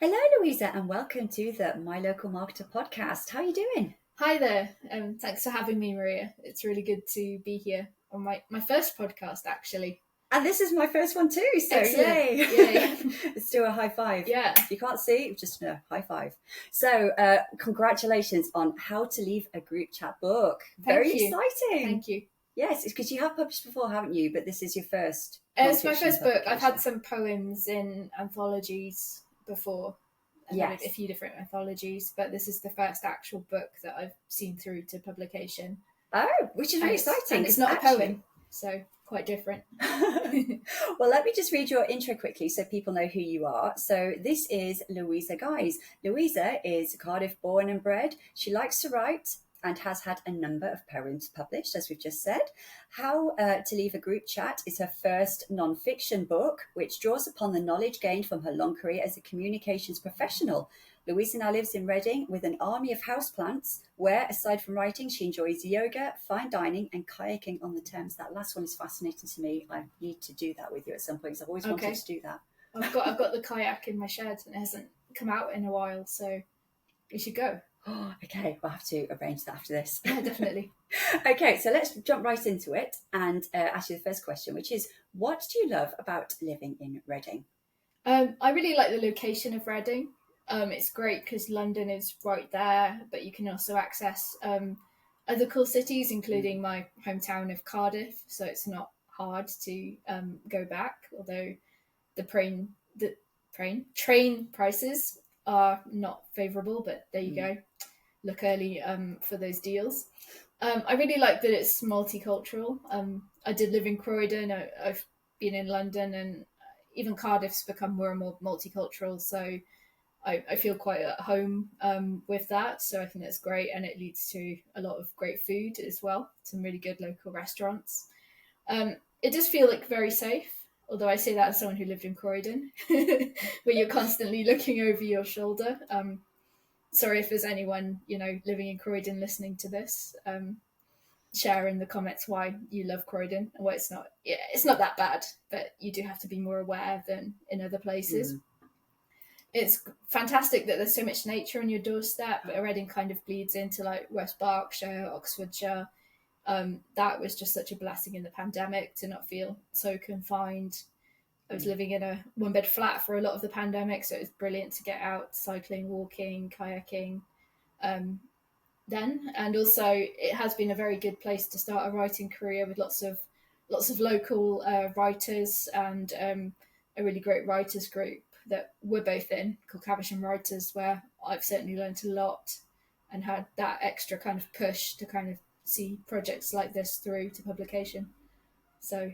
Hello, Louisa, and welcome to the My Local Marketer podcast. How are you doing? Hi there. Thanks for having me, Maria. It's really good to be here on my first podcast, actually. And this is my first one too, so Excellent. Yay! Let's do a high five. Yeah. If you can't see, just a high five. So, congratulations on How to Leave a Group Chat book. Very exciting. Thank you. Yes, it's because you have published before, haven't you? But this is your first. It's my first book. I've had some poems in anthologies before. Yes. A few different anthologies, but this is the first actual book that I've seen through to publication. Oh, which is really exciting. And it's not a poem, so quite different. Well, let me just read your intro quickly so people know who you are. So this is Louisa Guise. Louisa is Cardiff born and bred. She likes to write and has had a number of poems published, as we've just said. How to Leave a Group Chat is her first non-fiction book, which draws upon the knowledge gained from her long career as a communications professional. Louisa now lives in Reading with an army of houseplants, where, aside from writing, she enjoys yoga, fine dining, and kayaking on the Thames. That last one is fascinating to me. I need to do that with you at some point, because I've always wanted to do that. I've got the kayak in my shed, and it hasn't come out in a while, so we should go. Oh, okay, we'll have to arrange that after this. Yeah, definitely. Okay, so let's jump right into it and ask you the first question, which is, what do you love about living in Reading? I really like the location of Reading. It's great because London is right there, but you can also access other cool cities, including my hometown of Cardiff, so it's not hard to go back, although the train prices are not favourable, but there you go. Look early for those deals. I really like that it's multicultural. I did live in Croydon. I've been in London, and even Cardiff's become more and more multicultural. So I feel quite at home with that. So I think that's great, and it leads to a lot of great food as well. Some really good local restaurants. It does feel like very safe. Although I say that as someone who lived in Croydon, where you're constantly looking over your shoulder. Sorry if there's anyone, living in Croydon listening to this. Share in the comments why you love Croydon and why it's not that bad, but you do have to be more aware than in other places. It's fantastic that there's so much nature on your doorstep, but Reading kind of bleeds into like West Berkshire, Oxfordshire. That was just such a blessing in the pandemic to not feel so confined. I was living in a one-bed flat for a lot of the pandemic, so it was brilliant to get out cycling, walking, kayaking then. And also it has been a very good place to start a writing career with lots of local writers and a really great writers group that we're both in called Caversham Writers, where I've certainly learned a lot and had that extra kind of push to kind of see projects like this through to publication. So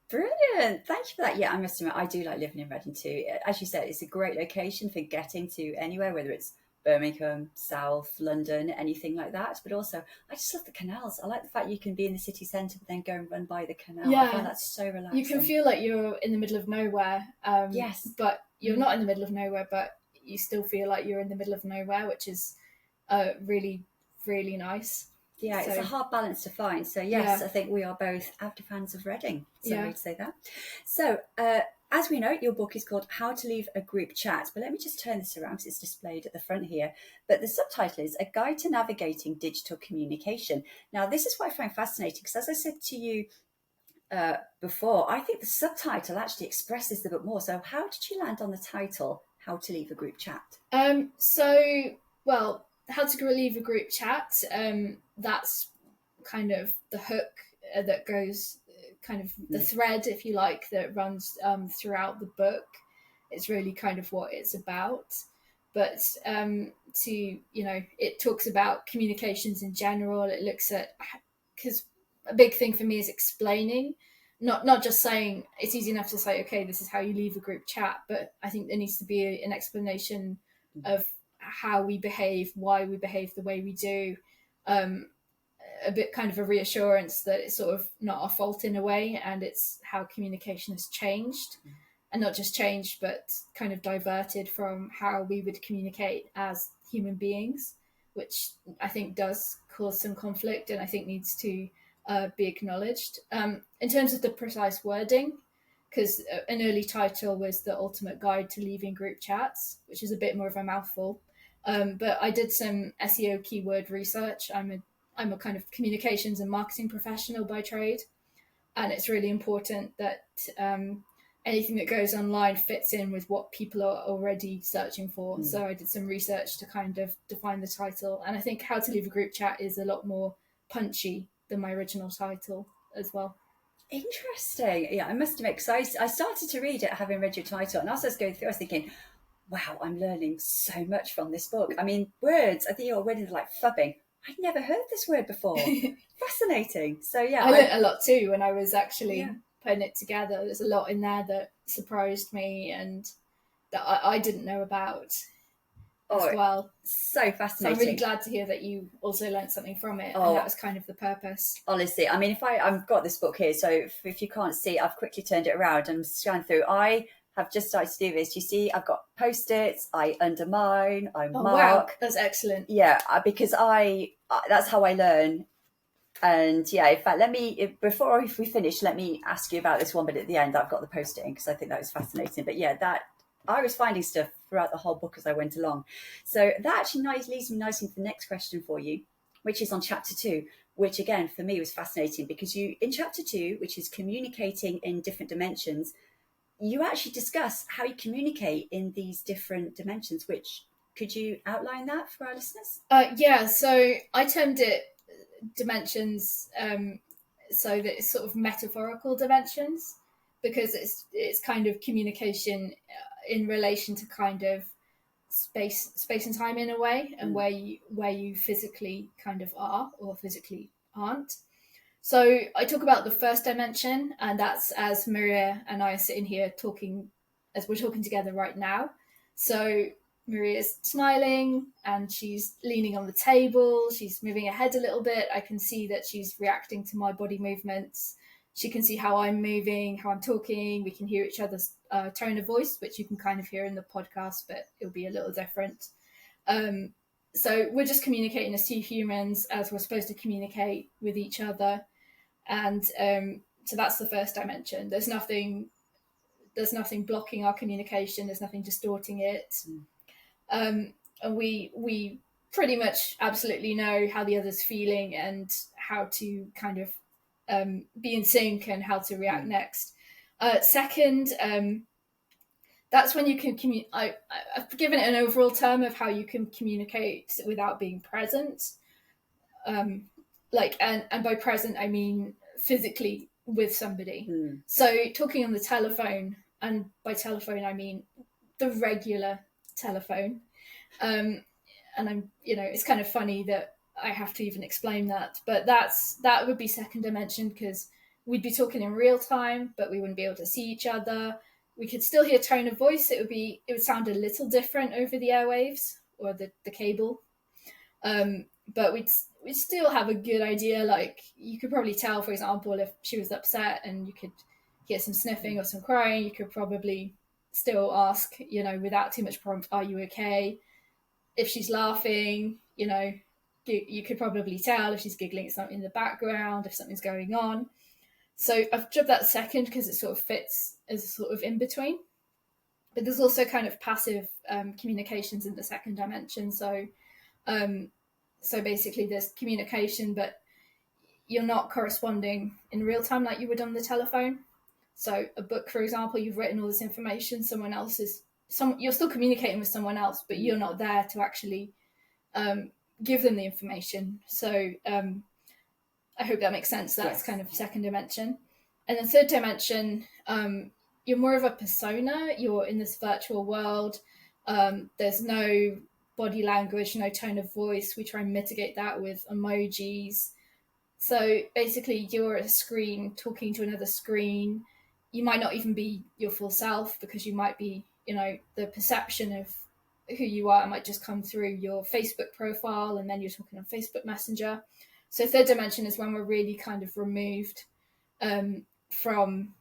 brilliant, thank you for that. Yeah, I must admit, I do like living in Reading too. As you said, it's a great location for getting to anywhere, whether it's Birmingham, South London, anything like that. But also, I just love the canals. I like the fact you can be in the city centre but then go and run by the canal. Yeah, I find that's so relaxing. You can feel like you're in the middle of nowhere. Yes, but you're not in the middle of nowhere, but you still feel like you're in the middle of nowhere, which is really, really nice. Yeah, it's a hard balance to find. So yes, I think we are both avid fans of Reading. Sorry to say that. So as we know, your book is called How to Leave a Group Chat. But let me just turn this around because it's displayed at the front here. But the subtitle is A Guide to Navigating Digital Communication. Now, this is what I find fascinating because, as I said to you before, I think the subtitle actually expresses the book more. So how did you land on the title, How to Leave a Group Chat? How to Leave a Group Chat, that's kind of the hook that goes, kind of the thread, if you like, that runs throughout the book. It's really kind of what it's about. But it talks about communications in general. It looks at, because a big thing for me is explaining, not just saying, it's easy enough to say, okay, this is how you leave a group chat, but I think there needs to be an explanation of how we behave, why we behave the way we do, a bit kind of a reassurance that it's sort of not our fault in a way, and it's how communication has changed, and not just changed, but kind of diverted from how we would communicate as human beings, which I think does cause some conflict and I think needs to be acknowledged. In terms of the precise wording, because an early title was The Ultimate Guide to Leaving Group Chats, which is a bit more of a mouthful. But I did some SEO keyword research. I'm a kind of communications and marketing professional by trade, and it's really important that anything that goes online fits in with what people are already searching for. So I did some research to kind of define the title, and I think How to Leave a Group Chat is a lot more punchy than my original title as well. Interesting. Yeah, I must admit, because I started to read it having read your title, and as I was going through, I was thinking, wow, I'm learning so much from this book. I mean, words, I think your word is like fubbing. I'd never heard this word before. Fascinating. So, yeah. I learned a lot too when I was actually putting it together. There's a lot in there that surprised me and that I didn't know about as well. So fascinating. So I'm really glad to hear that you also learned something from it, and that was kind of the purpose. Honestly, I mean, I've got this book here, so if you can't see, I've quickly turned it around and scanned through. I have just started to do this. You see, I've got post-its, I undermine, I mark. Wow, that's excellent. Yeah, because that's how I learn. And yeah, in fact, before we finish, let me ask you about this one bit at the end. I've got the post-it in because I think that was fascinating. But yeah, I was finding stuff throughout the whole book as I went along. So that actually leads me nicely into the next question for you, which is on chapter 2, which again, for me was fascinating because in chapter 2, which is communicating in different dimensions, you actually discuss how you communicate in these different dimensions, which could you outline that for our listeners? Yeah, so I termed it dimensions, so that it's sort of metaphorical dimensions, because it's kind of communication in relation to kind of space and time in a way, and where you physically kind of are or physically aren't. So I talk about the first dimension, and that's as Maria and I are sitting here talking, as we're talking together right now. So Maria's smiling and she's leaning on the table. She's moving her head a little bit. I can see that she's reacting to my body movements. She can see how I'm moving, how I'm talking. We can hear each other's tone of voice, which you can kind of hear in the podcast, but it'll be a little different. So we're just communicating as two humans as we're supposed to communicate with each other. And so that's the first dimension. There's nothing blocking our communication. There's nothing distorting it. And we pretty much absolutely know how the other's feeling and how to kind of be in sync and how to react next. Second, that's when you can communicate. I've given it an overall term of how you can communicate without being present. And by present, I mean physically with somebody. So talking on the telephone, and by telephone, I mean the regular telephone. And it's kind of funny that I have to even explain that, but that would be second dimension, because we'd be talking in real time, but we wouldn't be able to see each other. We could still hear tone of voice. It would sound a little different over the airwaves or the cable. But we'd still have a good idea. Like, you could probably tell, for example, if she was upset and you could hear some sniffing or some crying, you could probably still ask, without too much prompt, are you okay? If she's laughing, you could probably tell if she's giggling at something in the background, if something's going on. So I've dropped that second because it sort of fits as a sort of in between. But there's also kind of passive communications in the second dimension. So basically there's communication, but you're not corresponding in real time like you would on the telephone. So a book, for example, you've written all this information, you're still communicating with someone else, but you're not there to actually give them the information. So I hope that makes sense. That's kind of second dimension. And then third dimension, you're more of a persona. You're in this virtual world. There's no body language, no tone of voice. We try and mitigate that with emojis. So basically you're at a screen talking to another screen. You might not even be your full self, because you might be, the perception of who you are might just come through your Facebook profile, and then you're talking on Facebook Messenger. So third dimension is when we're really kind of removed from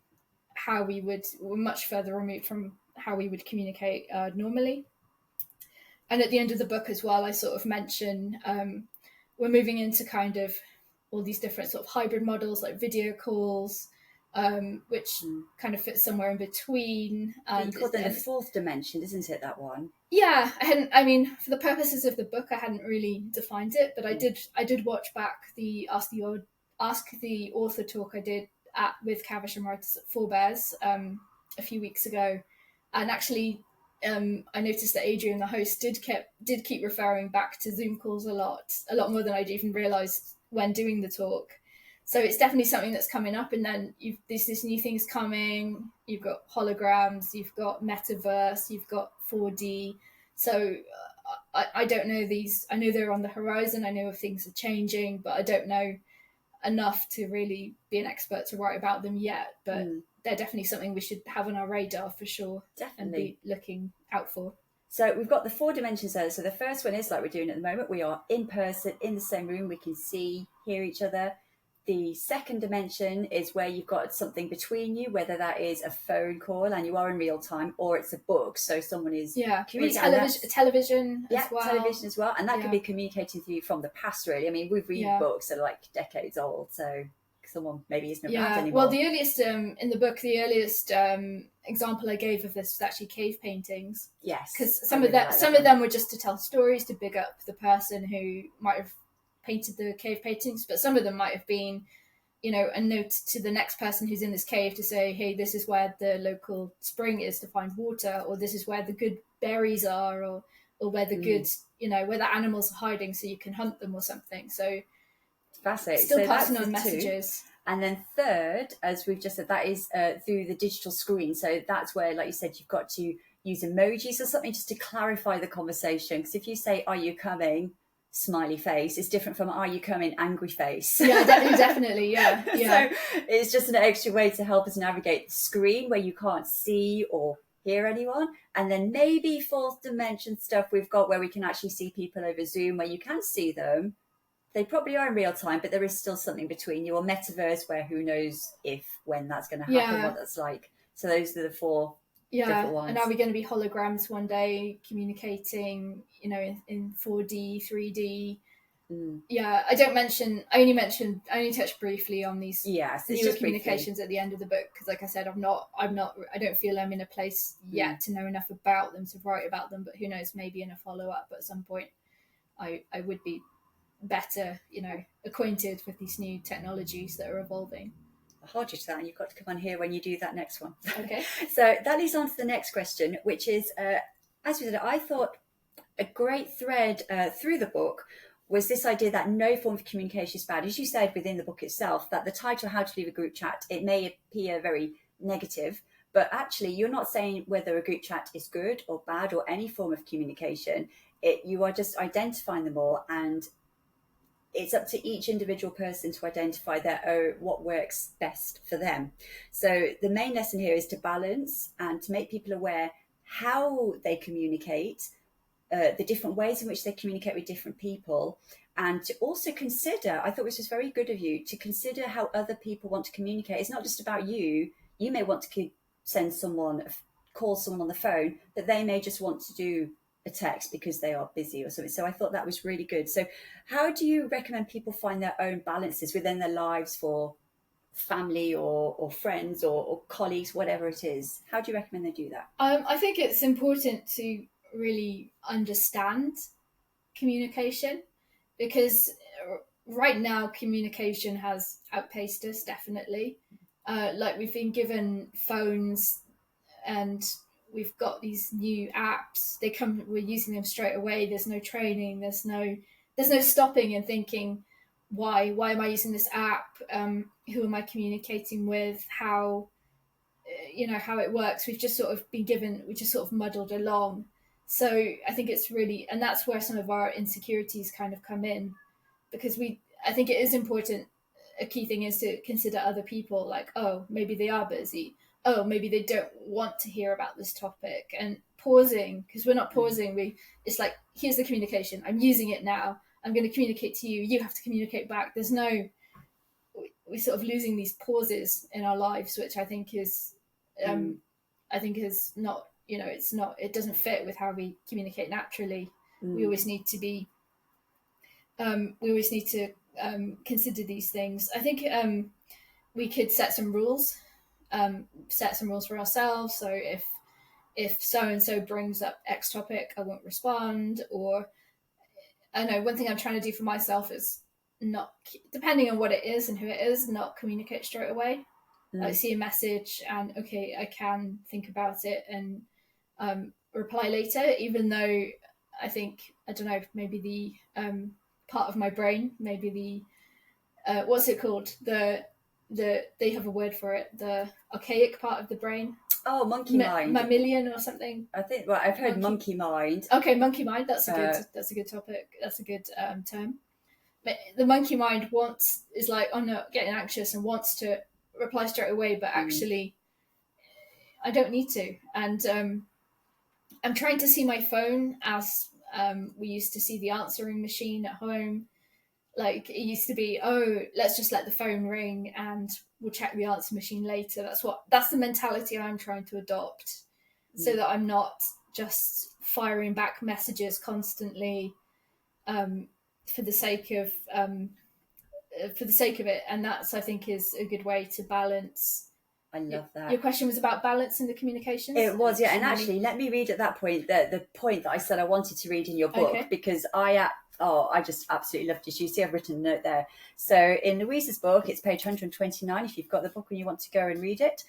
how we're much further removed from how we would communicate normally. And at the end of the book as well, I sort of mention we're moving into kind of all these different sort of hybrid models, like video calls, which kind of fits somewhere in between. And you called them the fourth dimension, isn't it, that one? Yeah, I mean, for the purposes of the book, I hadn't really defined it, but I did watch back the Ask the Author talk I did with Caversham Writers at Forebears a few weeks ago, and actually I noticed that Adrian, the host, did keep referring back to Zoom calls a lot more than I'd even realised when doing the talk. So it's definitely something that's coming up, and then there's this new things coming. You've got holograms, you've got metaverse, you've got 4D. So I don't know these. I know they're on the horizon. I know things are changing, but I don't know enough to really be an expert to write about them yet. But they're definitely something we should have on our radar for sure. Definitely. And be looking out for. So we've got the 4 dimensions there. So the first one is like we're doing at the moment. We are in person, in the same room. We can see, hear each other. The second dimension is where you've got something between you, whether that is a phone call and you are in real time, or it's a book. So someone is television as well. And that could be communicating to you from the past, really. I mean, we read books that are like decades old, so someone maybe isn't around anymore. Well, the earliest in the book, the earliest example I gave of this was actually cave paintings. Yes, because some of them were just to tell stories, to big up the person who might have painted the cave paintings, but some of them might have been, a note to the next person who's in this cave to say, hey, this is where the local spring is to find water, or this is where the good berries are, or where the good, where the animals are hiding so you can hunt them or something. So fascinating. Still passing on messages. And then third, as we've just said, that is through the digital screen. So that's where, like you said, you've got to use emojis or something just to clarify the conversation. Because if you say, are you coming? Smiley face, it's different from are you coming? Angry face. Yeah, definitely. Yeah. So it's just an extra way to help us navigate the screen where you can't see or hear anyone. And then maybe fourth dimension stuff we've got where we can actually see people over Zoom, where you can see them. They probably are in real time, but there is still something between you. Or metaverse, where who knows when that's going to happen, what that's like. So those are the 4 different ones. And are we going to be holograms one day communicating, in 4D, 3D? Yeah, I only touched briefly on these newer communications at the end of the book, because like I said, I don't feel I'm in a place yet to know enough about them to write about them, but who knows, maybe in a follow-up at some point I would be better, acquainted with these new technologies that are evolving. I'll hold you to that, and you've got to come on here when you do that next one. Okay. So that leads on to the next question, which is, as we said, I thought a great thread through the book was this idea that no form of communication is bad. As you said within the book itself, that the title, How to Leave a Group Chat, it may appear very negative, but actually you're not saying whether a group chat is good or bad or any form of communication. You are just identifying them all, and it's up to each individual person to identify what works best for them. So the main lesson here is to balance and to make people aware how they communicate, the different ways in which they communicate with different people, and to also consider, I thought this was very good of you, to consider how other people want to communicate. It's not just about you. You may want to call someone on the phone, but they may just want to do a text because they are busy or something. So I thought that was really good. So how do you recommend people find their own balances within their lives for family or friends or colleagues, whatever it is? How do you recommend they do that? I think it's important to really understand communication, because right now communication has outpaced us, definitely. Like we've been given phones and we've got these new apps. We're using them straight away. There's no training. There's no stopping and thinking, why am I using this app? Who am I communicating with? How it works. We just sort of muddled along. So I think it's really, and that's where some of our insecurities kind of come in, because I think it is important. A key thing is to consider other people, like, oh, maybe they are busy. Oh, maybe they don't want to hear about this topic, and pausing, because we're not pausing. It's like, here's the communication. I'm using it now. I'm going to communicate to you. You have to communicate back. We're sort of losing these pauses in our lives, which I think is not, it doesn't fit with how we communicate naturally. We always need to consider these things. I think we could set some rules, for ourselves. So if so and so brings up X topic, I won't respond. Or I know one thing I'm trying to do for myself is not, depending on what it is and who it is, not communicate straight away. Like see a message and okay, I can think about it and reply later, even though I think, I don't know, maybe the part of my brain, maybe the what's it called, they have a word for it, the archaic part of the brain. Oh, monkey mind. Mammalian or something. I think. Well, I've heard monkey mind. Okay, monkey mind. That's a good topic. That's a good term. But the monkey mind is like, oh no, getting anxious and wants to reply straight away, but actually, I don't need to. And I'm trying to see my phone as we used to see the answering machine at home. Like, it used to be, oh, let's just let the phone ring and we'll check the answer machine later. That's the mentality I'm trying to adopt, so that I'm not just firing back messages constantly for the sake of it. And that's, I think, is a good way to balance. I love that. Your question was about balance in the communications? It was, yeah. And actually, let me read at that point the point that I said I wanted to read in your book, because I just absolutely loved it. You see, I've written a note there. So in Louisa's book, it's page 129, if you've got the book and you want to go and read it.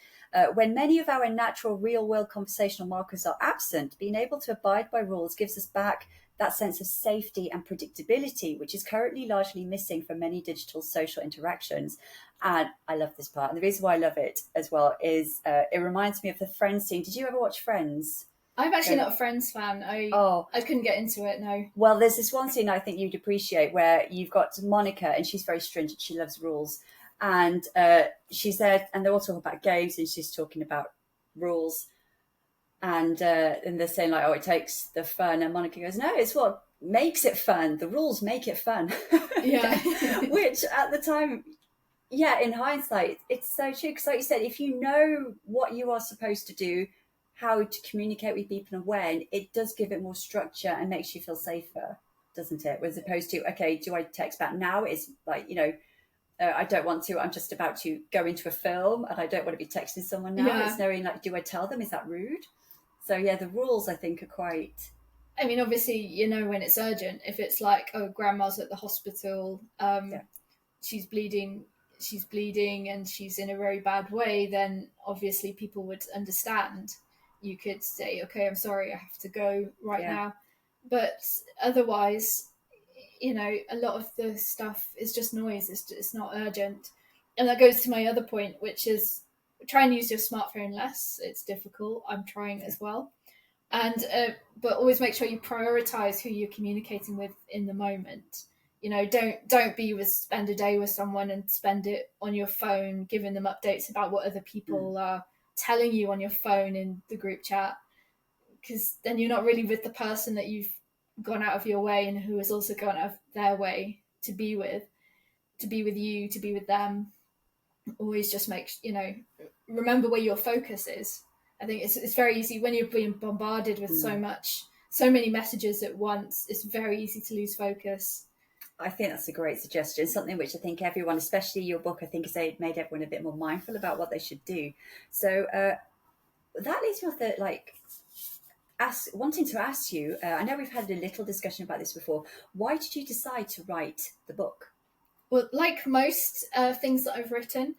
When many of our natural real-world conversational markers are absent, being able to abide by rules gives us back that sense of safety and predictability, which is currently largely missing from many digital social interactions. And I love this part. And the reason why I love it as well is it reminds me of the Friends scene. Did you ever watch Friends? I'm actually not a Friends fan. I couldn't get into it, no. Well, there's this one scene I think you'd appreciate where you've got Monica, and she's very stringent. She loves rules. And she's there, and they're all talking about games, and she's talking about rules. And they're saying, like, oh, it takes the fun. And Monica goes, no, it's what makes it fun. The rules make it fun. Yeah. Which at the time, yeah, in hindsight, it's so true. Because like you said, if you know what you are supposed to do, how to communicate with people and when, it does give it more structure and makes you feel safer, doesn't it? As opposed to, okay, do I text back now? It's like, I don't want to. I'm just about to go into a film and I don't want to be texting someone now. Yeah. It's knowing, like, do I tell them? Is that rude? So, yeah, the rules, I think, are quite... I mean, obviously, when it's urgent. If it's like, oh, grandma's at the hospital, she's bleeding and she's in a very bad way, then obviously people would understand. You could say, okay, I'm sorry, I have to go right now. But otherwise, a lot of the stuff is just noise. It's not urgent. And that goes to my other point, which is try and use your smartphone less. It's difficult. I'm trying as well. And but always make sure you prioritize who you're communicating with in the moment. Don't spend a day with someone and spend it on your phone, giving them updates about what other people are telling you on your phone in the group chat, because then you're not really with the person that you've gone out of your way and who has also gone out of their way to be with you, to be with them. Always just remember where your focus is. I think it's very easy when you're being bombarded with so many messages at once. It's very easy to lose focus. I think that's a great suggestion. Something which I think everyone, especially your book, I think has made everyone a bit more mindful about what they should do. So that leads me off wanting to ask you. I know we've had a little discussion about this before. Why did you decide to write the book? Well, like most things that I've written,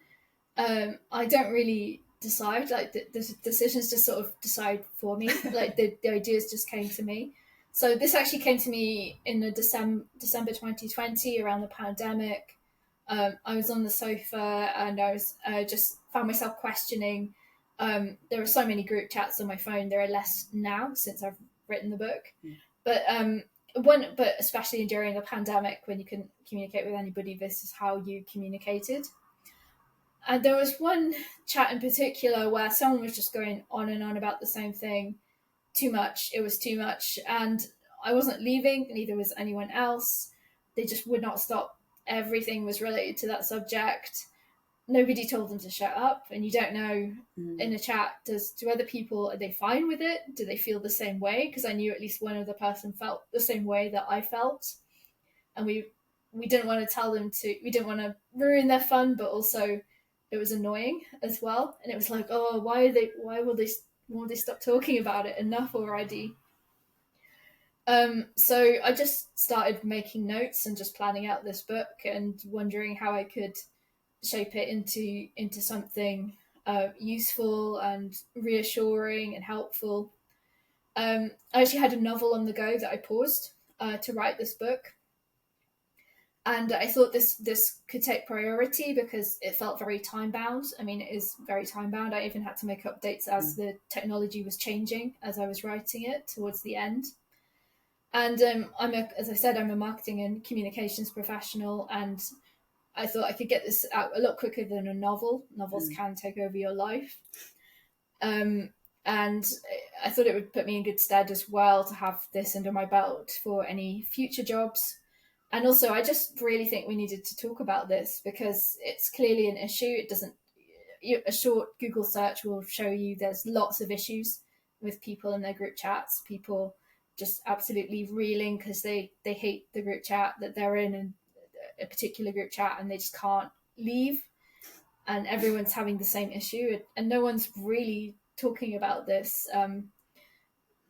I don't really decide. Like the decisions just sort of decide for me. Like the ideas just came to me. So this actually came to me in the December 2020, around the pandemic. I was on the sofa and I was just found myself questioning. There are so many group chats on my phone. There are less now since I've written the book. But especially during the pandemic, when you couldn't communicate with anybody, this is how you communicated. And there was one chat in particular where someone was just going on and on about the same thing. Too much. It was too much. And I wasn't leaving, neither was anyone else. They just would not stop. Everything was related to that subject. Nobody told them to shut up. And you don't know in a chat, do other people, are they fine with it? Do they feel the same way? Because I knew at least one other person felt the same way that I felt. And we didn't want to tell them we didn't want to ruin their fun, but also it was annoying as well, and it was like, oh, why will they stop talking about it? Enough already. So I just started making notes and just planning out this book and wondering how I could shape it into something useful and reassuring and helpful. I actually had a novel on the go that I paused to write this book, and I thought this could take priority because it felt very time bound. I mean, it is very time bound. I even had to make updates as the technology was changing as I was writing it towards the end. And as I said, I'm a marketing and communications professional, and I thought I could get this out a lot quicker than a novel. Novels can take over your life. And I thought it would put me in good stead as well to have this under my belt for any future jobs. And also, I just really think we needed to talk about this because it's clearly an issue. It doesn't. A short Google search will show you there's lots of issues with people in their group chats. People just absolutely reeling because they hate the group chat that they're in a particular group chat, and they just can't leave, and everyone's having the same issue, and no one's really talking about this.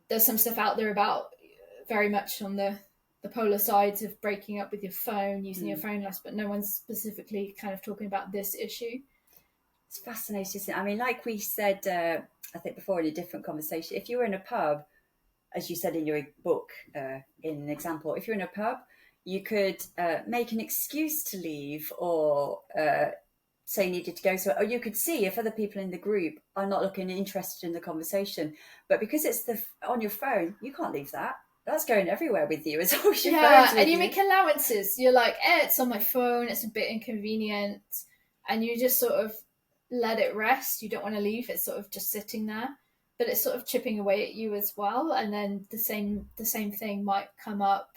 There's some stuff out there about very much on the polar sides of breaking up with your phone, using your phone less, but no one's specifically kind of talking about this issue. It's fascinating, isn't it? I mean, like we said, I think before in a different conversation, if you were in a pub, as you said in your book, in an example, if you're in a pub, you could make an excuse to leave or say you needed to go. So, or you could see if other people in the group are not looking interested in the conversation. But because it's on your phone, you can't leave that. That's going everywhere with you. It's always your phone. Yeah, and you make allowances. You're like, it's on my phone. It's a bit inconvenient, and you just sort of let it rest. You don't want to leave. It's sort of just sitting there, but it's sort of chipping away at you as well. And then the same thing might come up,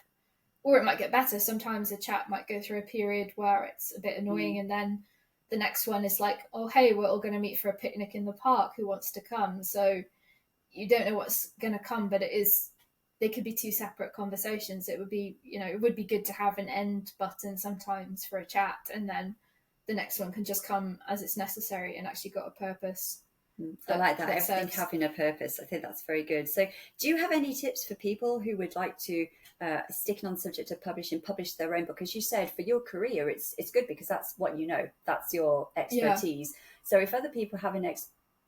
or it might get better. Sometimes a chat might go through a period where it's a bit annoying, and then the next one is like, oh, hey, we're all going to meet for a picnic in the park. Who wants to come? So you don't know what's going to come, but they could be two separate conversations. It would be good to have an end button sometimes for a chat, and then the next one can just come as it's necessary and actually got a purpose. I like that. I think having a purpose. I think that's very good. So do you have any tips for people who would like to, sticking on the subject of publishing, publish their own book? As you said, for your career, it's good because that's what you know. That's your expertise. Yeah. So if other people have an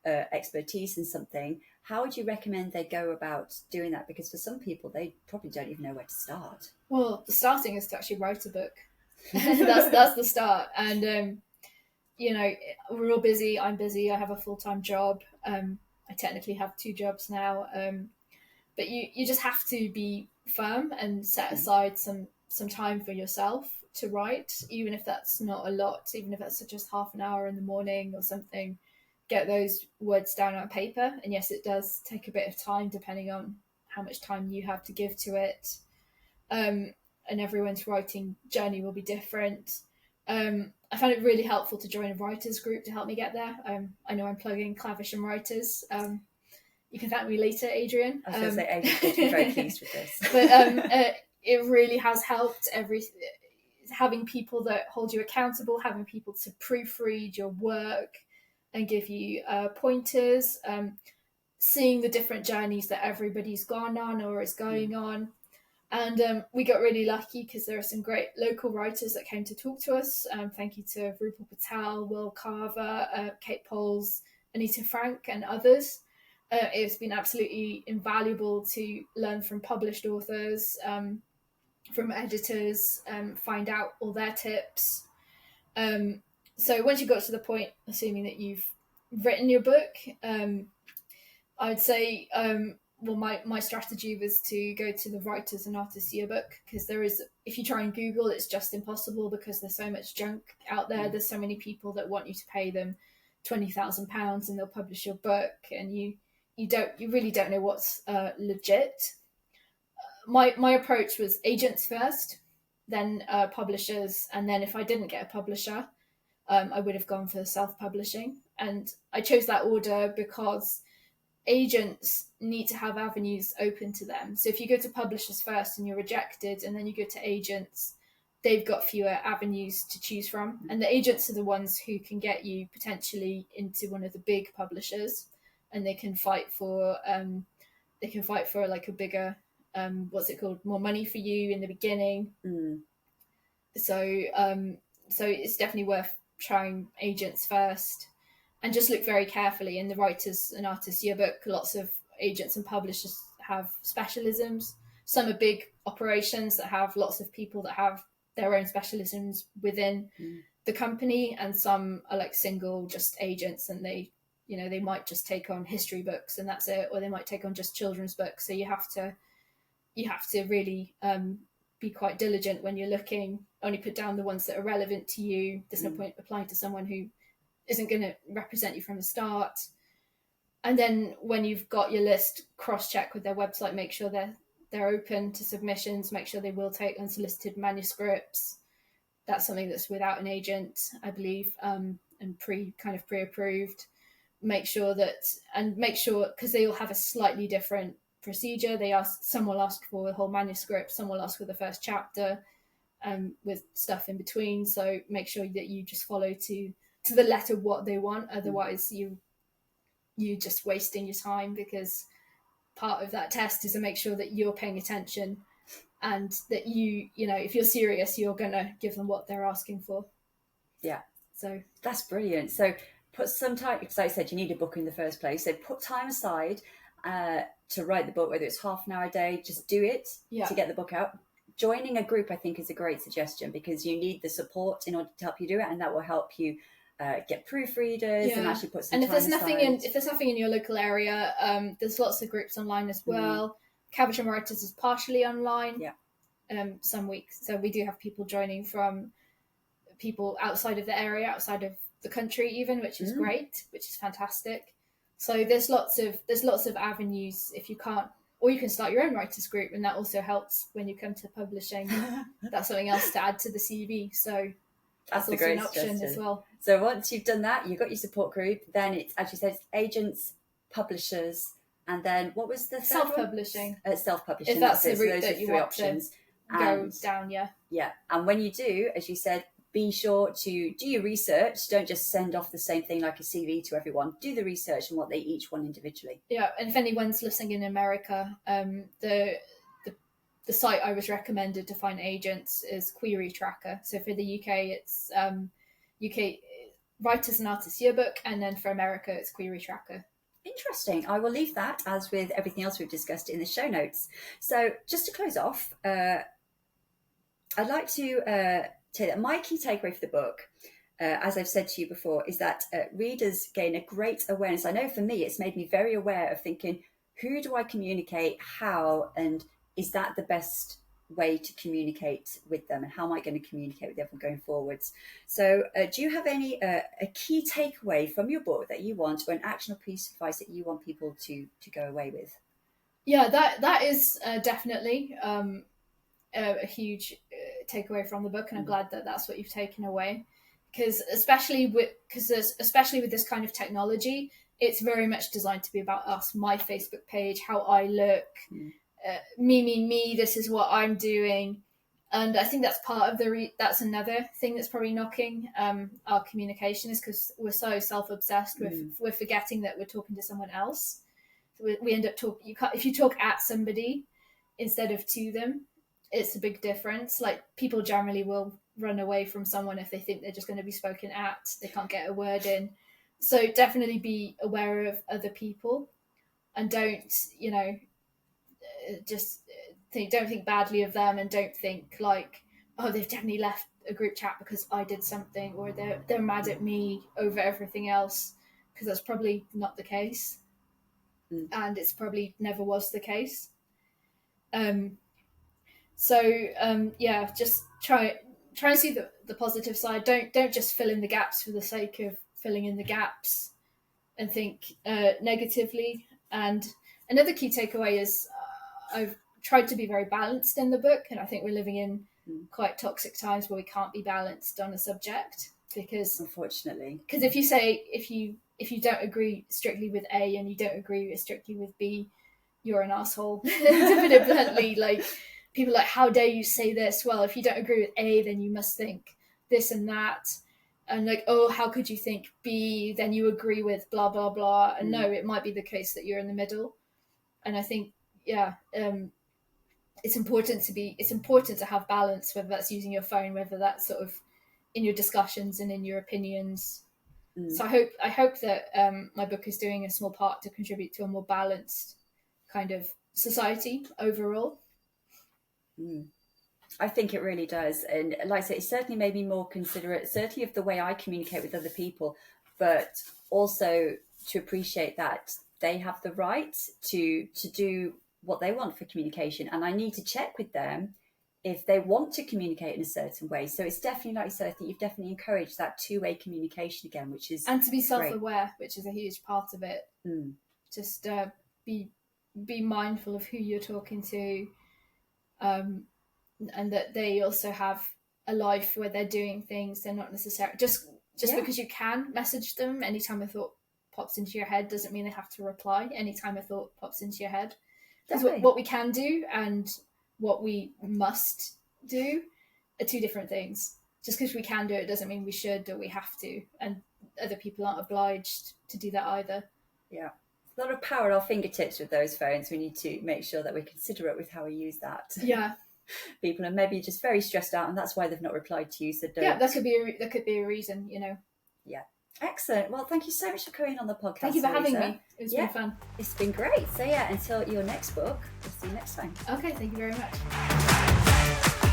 expertise in something, how would you recommend they go about doing that? Because for some people, they probably don't even know where to start. Well, the starting is to actually write a book. that's the start. And we're all busy. I'm busy. I have a full-time job. I technically have 2 jobs now. But you just have to be firm and set aside some time for yourself to write, even if that's not a lot, even if that's just half an hour in the morning or something. Get those words down on paper. And yes, it does take a bit of time depending on how much time you have to give to it. And everyone's writing journey will be different. I found it really helpful to join a writers group to help me get there. I know I'm plugging Clavish and Writers. You can thank me later, Adrian. I was going to say, Adrian's going to be very pleased with this. But it really has helped having people that hold you accountable, having people to proofread your work and give you pointers, seeing the different journeys that everybody's gone on or is going on. And we got really lucky because there are some great local writers that came to talk to us. Thank you to Rupal Patel, Will Carver, Kate Poles, Anita Frank, and others. It's been absolutely invaluable to learn from published authors, from editors, find out all their tips. So once you got to the point, assuming that you've written your book, I would say... my strategy was to go to the Writers and Artists Yearbook, because if you try and Google, it's just impossible because there's so much junk out there. There's so many people that want you to pay them £20,000 and they'll publish your book, and you really don't know what's legit. My approach was agents first, then publishers, and then if I didn't get a publisher, I would have gone for self-publishing. And I chose that order because agents need to have avenues open to them. So if you go to publishers first and you're rejected, and then you go to agents, they've got fewer avenues to choose from, and the agents are the ones who can get you potentially into one of the big publishers, and they can fight for like a bigger what's it called, more money for you in the beginning. So so it's definitely worth trying agents first, and just look very carefully in the Writers and Artists Yearbook. Lots of agents and publishers have specialisms. Some are big operations that have lots of people that have their own specialisms within the company, and some are like single just agents, and they might just take on history books and that's it, or they might take on just children's books. So you have to really be quite diligent when you're looking. Only put down the ones that are relevant to you. There's no point applying to someone who isn't going to represent you from the start. And then when you've got your list, cross-check with their website, make sure they're open to submissions, make sure they will take unsolicited manuscripts. That's something that's without an agent, I believe, and pre-approved. Make sure, because they all have a slightly different procedure. Some will ask for the whole manuscript, some will ask for the first chapter, with stuff in between. So make sure that you just follow to the letter what they want. Otherwise, you're just wasting your time, because part of that test is to make sure that you're paying attention, and that if you're serious, you're gonna give them what they're asking for. Yeah. So that's brilliant. So put some time, because like I said, you need a book in the first place. So put time aside to write the book, whether it's half an hour a day, just do it to get the book out. Joining a group, I think, is a great suggestion, because you need the support in order to help you do it, and that will help you get proofreaders and actually put some and time aside. If there's nothing in your local area, there's lots of groups online as well. Cabbage and Writers is partially online. Some weeks, so we do have people joining from people outside of the area, outside of the country even, which is great, which is fantastic. So there's lots of avenues. If you can't, or you can start your own writers group, and that also helps when you come to publishing. That's something else to add to the CV. So that's also an option as well. So once you've done that, you've got your support group, then it's, as you said, agents, publishers, and then what was the self-publishing? Self-publishing. If that's the route so that you want options. To go down, Yeah, and when you do, as you said, be sure to do your research. Don't just send off the same thing like a CV to everyone. Do the research on what they each want individually. Yeah, and if anyone's listening in America, the site I was recommended to find agents is Query Tracker. So for the UK, it's UK Writers and Artists Yearbook, and then for America, it's Query Tracker. Interesting. I will leave that, as with everything else we've discussed, in the show notes. So just to close off, I'd like to say that my key takeaway for the book, as I've said to you before, is that readers gain a great awareness. I know for me, it's made me very aware of thinking, who do I communicate, how, and is that the best way to communicate with them, and how am I going to communicate with them going forwards? So do you have any a key takeaway from your book that you want, or an actionable piece of advice that you want people to go away with? Yeah, that is definitely a huge takeaway from the book, and I'm glad that that's what you've taken away, because especially with this kind of technology, it's very much designed to be about us, my Facebook page, how I look, me, this is what I'm doing. And I think that's part of that's another thing that's probably knocking our communication, is because we're so self-obsessed. We're forgetting that we're talking to someone else. We end up talking. If you talk at somebody instead of to them, it's a big difference. Like, people generally will run away from someone if they think they're just going to be spoken at. They can't get a word in. So definitely be aware of other people, and don't don't think badly of them, and don't think like, oh, they've definitely left a group chat because I did something, or they're mad at me over everything else, because that's probably not the case, and it's probably never was the case. Just try and see the positive side. Don't just fill in the gaps for the sake of filling in the gaps and think negatively. And another key takeaway is I've tried to be very balanced in the book, and I think we're living in quite toxic times where we can't be balanced on a subject, because unfortunately, if you don't agree strictly with A and you don't agree strictly with B, you're an asshole. To put it bluntly, like, people are like, how dare you say this? Well, if you don't agree with A, then you must think this and that. And like, oh, how could you think B? Then you agree with blah, blah, blah. And no, it might be the case that you're in the middle. And I think, it's important to have balance, whether that's using your phone, whether that's sort of in your discussions and in your opinions. So I hope that my book is doing a small part to contribute to a more balanced kind of society overall. I think it really does. And like I said, it certainly made me more considerate, certainly of the way I communicate with other people, but also to appreciate that they have the right to do what they want for communication. And I need to check with them if they want to communicate in a certain way. So it's definitely, like you said, I think you've definitely encouraged that two-way communication again, which is and to be self-aware, which is a huge part of it. Just be mindful of who you're talking to, and that they also have a life where they're doing things. They're not necessarily just because you can message them anytime a thought pops into your head doesn't mean they have to reply anytime a thought pops into your head. That's what we can do and what we must do are two different things. Just because we can do it doesn't mean we should or we have to, and other people aren't obliged to do that either. Yeah, a lot of power at our fingertips with those phones. We need to make sure that we're considerate with how we use that. Yeah. People are maybe just very stressed out and that's why they've not replied to you, so don't. Yeah, that could be a reason, Yeah. Excellent. Well, thank you so much for coming on the podcast. Thank you for having Louisa. me. It's been fun. It's been great. So yeah, until your next book, we'll see you next time. Okay, thank you very much.